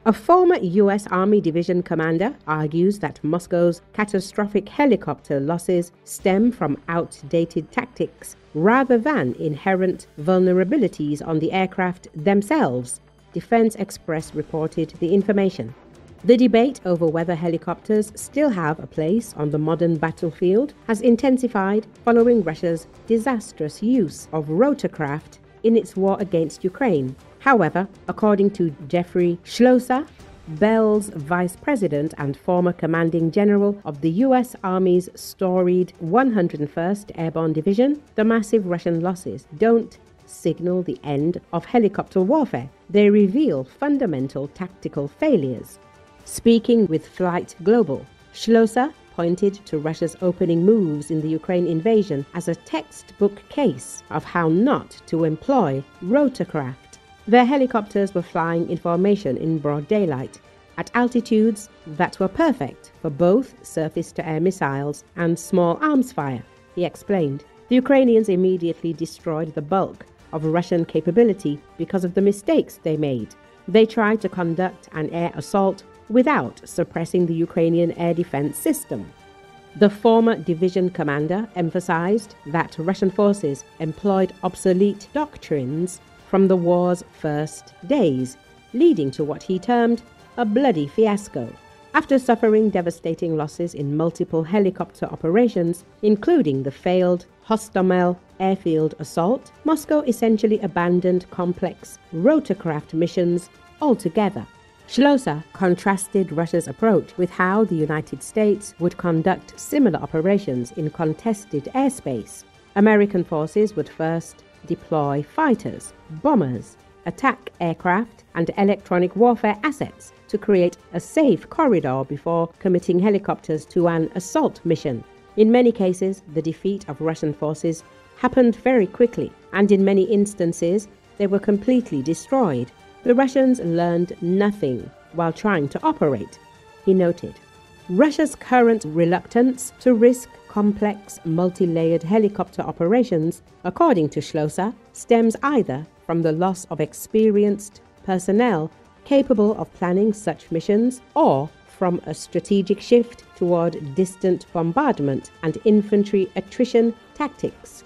A former U.S. Army Division commander argues that Moscow's catastrophic helicopter losses stem from outdated tactics rather than inherent vulnerabilities on the aircraft themselves. Defense Express reported the information. The debate over whether helicopters still have a place on the modern battlefield has intensified following Russia's disastrous use of rotorcraft in its war against Ukraine. However, according to Jeffrey Schloesser, Bell's vice president and former commanding general of the U.S. Army's storied 101st Airborne Division, the massive Russian losses don't signal the end of helicopter warfare. They reveal fundamental tactical failures. Speaking with Flight Global, Schloesser pointed to Russia's opening moves in the Ukraine invasion as a textbook case of how not to employ rotorcraft. Their helicopters were flying in formation in broad daylight, at altitudes that were perfect for both surface-to-air missiles and small arms fire, he explained. The Ukrainians immediately destroyed the bulk of Russian capability because of the mistakes they made. They tried to conduct an air assault without suppressing the Ukrainian air defense system. The former division commander emphasized that Russian forces employed obsolete doctrines from the war's first days, leading to what he termed a bloody fiasco. After suffering devastating losses in multiple helicopter operations, including the failed Hostomel airfield assault, Moscow essentially abandoned complex rotorcraft missions altogether. Schloesser contrasted Russia's approach with how the United States would conduct similar operations in contested airspace. American forces would first deploy fighters, bombers, attack aircraft, and electronic warfare assets to create a safe corridor before committing helicopters to an assault mission. In many cases, the defeat of Russian forces happened very quickly, and in many instances, they were completely destroyed. The Russians learned nothing while trying to operate, he noted. Russia's current reluctance to risk complex, multi-layered helicopter operations, according to Schloesser, stems either from the loss of experienced personnel capable of planning such missions or from a strategic shift toward distant bombardment and infantry attrition tactics.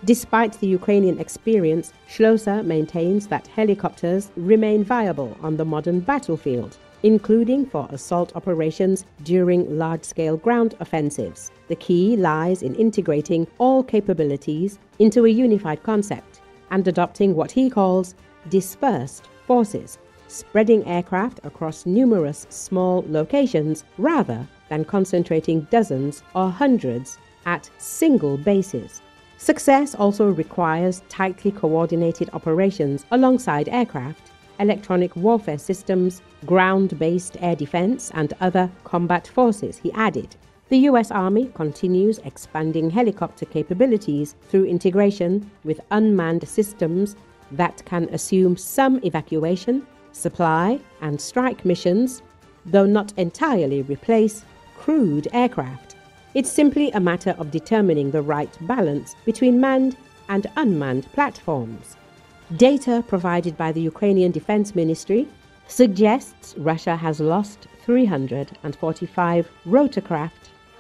Despite the Ukrainian experience, Schloesser maintains that helicopters remain viable on the modern battlefield, including for assault operations during large-scale ground offensives. The key lies in integrating all capabilities into a unified concept and adopting what he calls dispersed forces, spreading aircraft across numerous small locations rather than concentrating dozens or hundreds at single bases. Success also requires tightly coordinated operations alongside aircraft, electronic warfare systems, ground-based air defense, and other combat forces, he added. The U.S. Army continues expanding helicopter capabilities through integration with unmanned systems that can assume some evacuation, supply, and strike missions, though not entirely replace crewed aircraft. It's simply a matter of determining the right balance between manned and unmanned platforms. Data provided by the Ukrainian Defense Ministry suggests Russia has lost 345 rotorcraft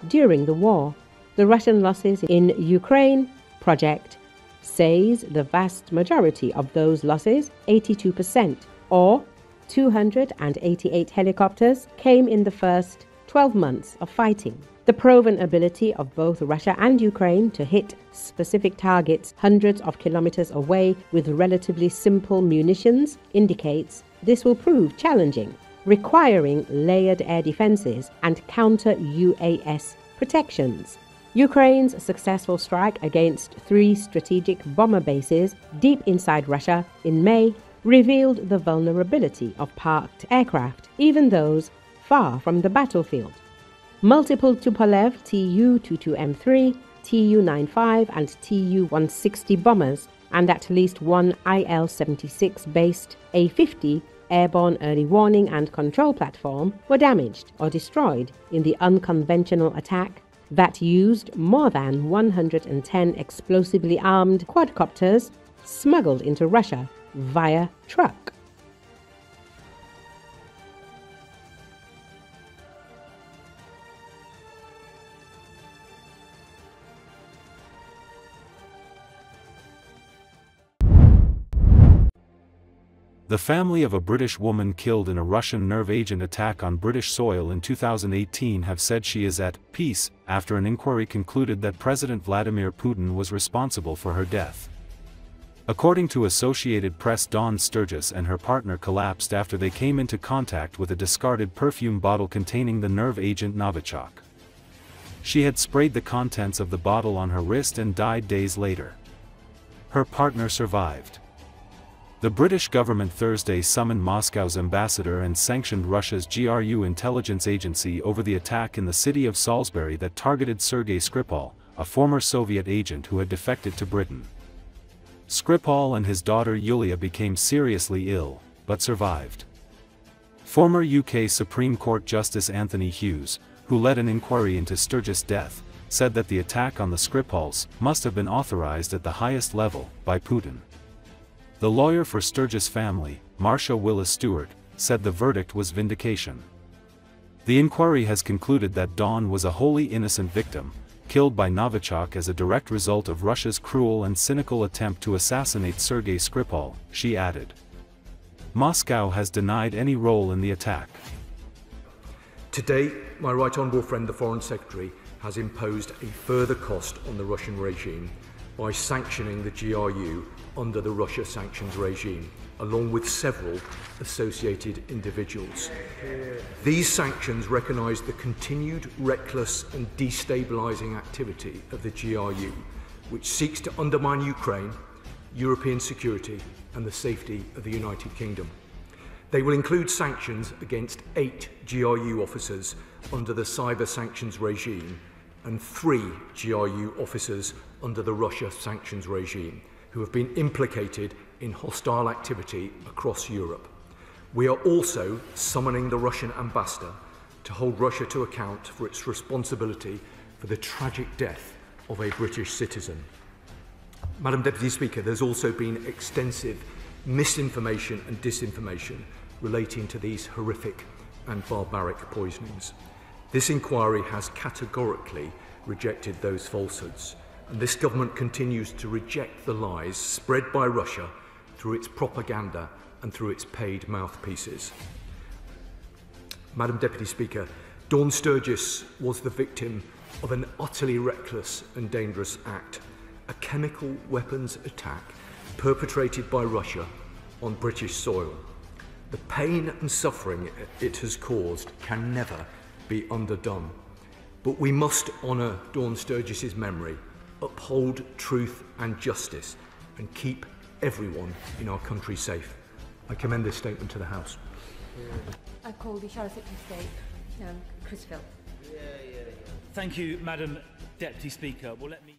during the war. The Russian losses in Ukraine project says the vast majority of those losses, 82%, or 288 helicopters, came in the first 12 months of fighting. The proven ability of both Russia and Ukraine to hit specific targets hundreds of kilometers away with relatively simple munitions indicates this will prove challenging, requiring layered air defenses and counter-UAS protections. Ukraine's successful strike against 3 strategic bomber bases deep inside Russia in May revealed the vulnerability of parked aircraft, even those far from the battlefield. Multiple Tupolev Tu-22M3, Tu-95 and Tu-160 bombers and at least one IL-76-based A-50 airborne early warning and control platform were damaged or destroyed in the unconventional attack that used more than 110 explosively armed quadcopters smuggled into Russia via truck. The family of a British woman killed in a Russian nerve agent attack on British soil in 2018 have said she is at peace, after an inquiry concluded that President Vladimir Putin was responsible for her death. According to Associated Press, Dawn Sturgis and her partner collapsed after they came into contact with a discarded perfume bottle containing the nerve agent Novichok. She had sprayed the contents of the bottle on her wrist and died days later. Her partner survived. The British government Thursday summoned Moscow's ambassador and sanctioned Russia's GRU intelligence agency over the attack in the city of Salisbury that targeted Sergei Skripal, a former Soviet agent who had defected to Britain. Skripal and his daughter Yulia became seriously ill, but survived. Former UK Supreme Court Justice Anthony Hughes, who led an inquiry into Sturgis' death, said that the attack on the Skripals must have been authorized at the highest level by Putin. The lawyer for Sturgis' family, Marcia Willis Stewart, said the verdict was vindication. The inquiry has concluded that Dawn was a wholly innocent victim, killed by Novichok as a direct result of Russia's cruel and cynical attempt to assassinate Sergei Skripal, she added. Moscow has denied any role in the attack. Today, my Right Honourable friend the Foreign Secretary has imposed a further cost on the Russian regime by sanctioning the GRU under the Russia sanctions regime, along with several associated individuals. These sanctions recognise the continued reckless and destabilising activity of the GRU, which seeks to undermine Ukraine, European security and the safety of the United Kingdom. They will include sanctions against 8 GRU officers under the cyber sanctions regime and 3 GRU officers under the Russia sanctions regime, who have been implicated in hostile activity across Europe. We are also summoning the Russian ambassador to hold Russia to account for its responsibility for the tragic death of a British citizen. Madam Deputy Speaker, there's also been extensive misinformation and disinformation relating to these horrific and barbaric poisonings. This inquiry has categorically rejected those falsehoods, and this government continues to reject the lies spread by Russia through its propaganda and through its paid mouthpieces. Madam Deputy Speaker, Dawn Sturgis was the victim of an utterly reckless and dangerous act, a chemical weapons attack perpetrated by Russia on British soil. The pain and suffering it has caused can never be underdone. But we must honour Dawn Sturgis's memory, uphold truth and justice, and keep everyone in our country safe. I commend this statement to the House. I call the Charlotte Secretary of State, Chris Phil. Thank you, Madam Deputy Speaker. Well, let me...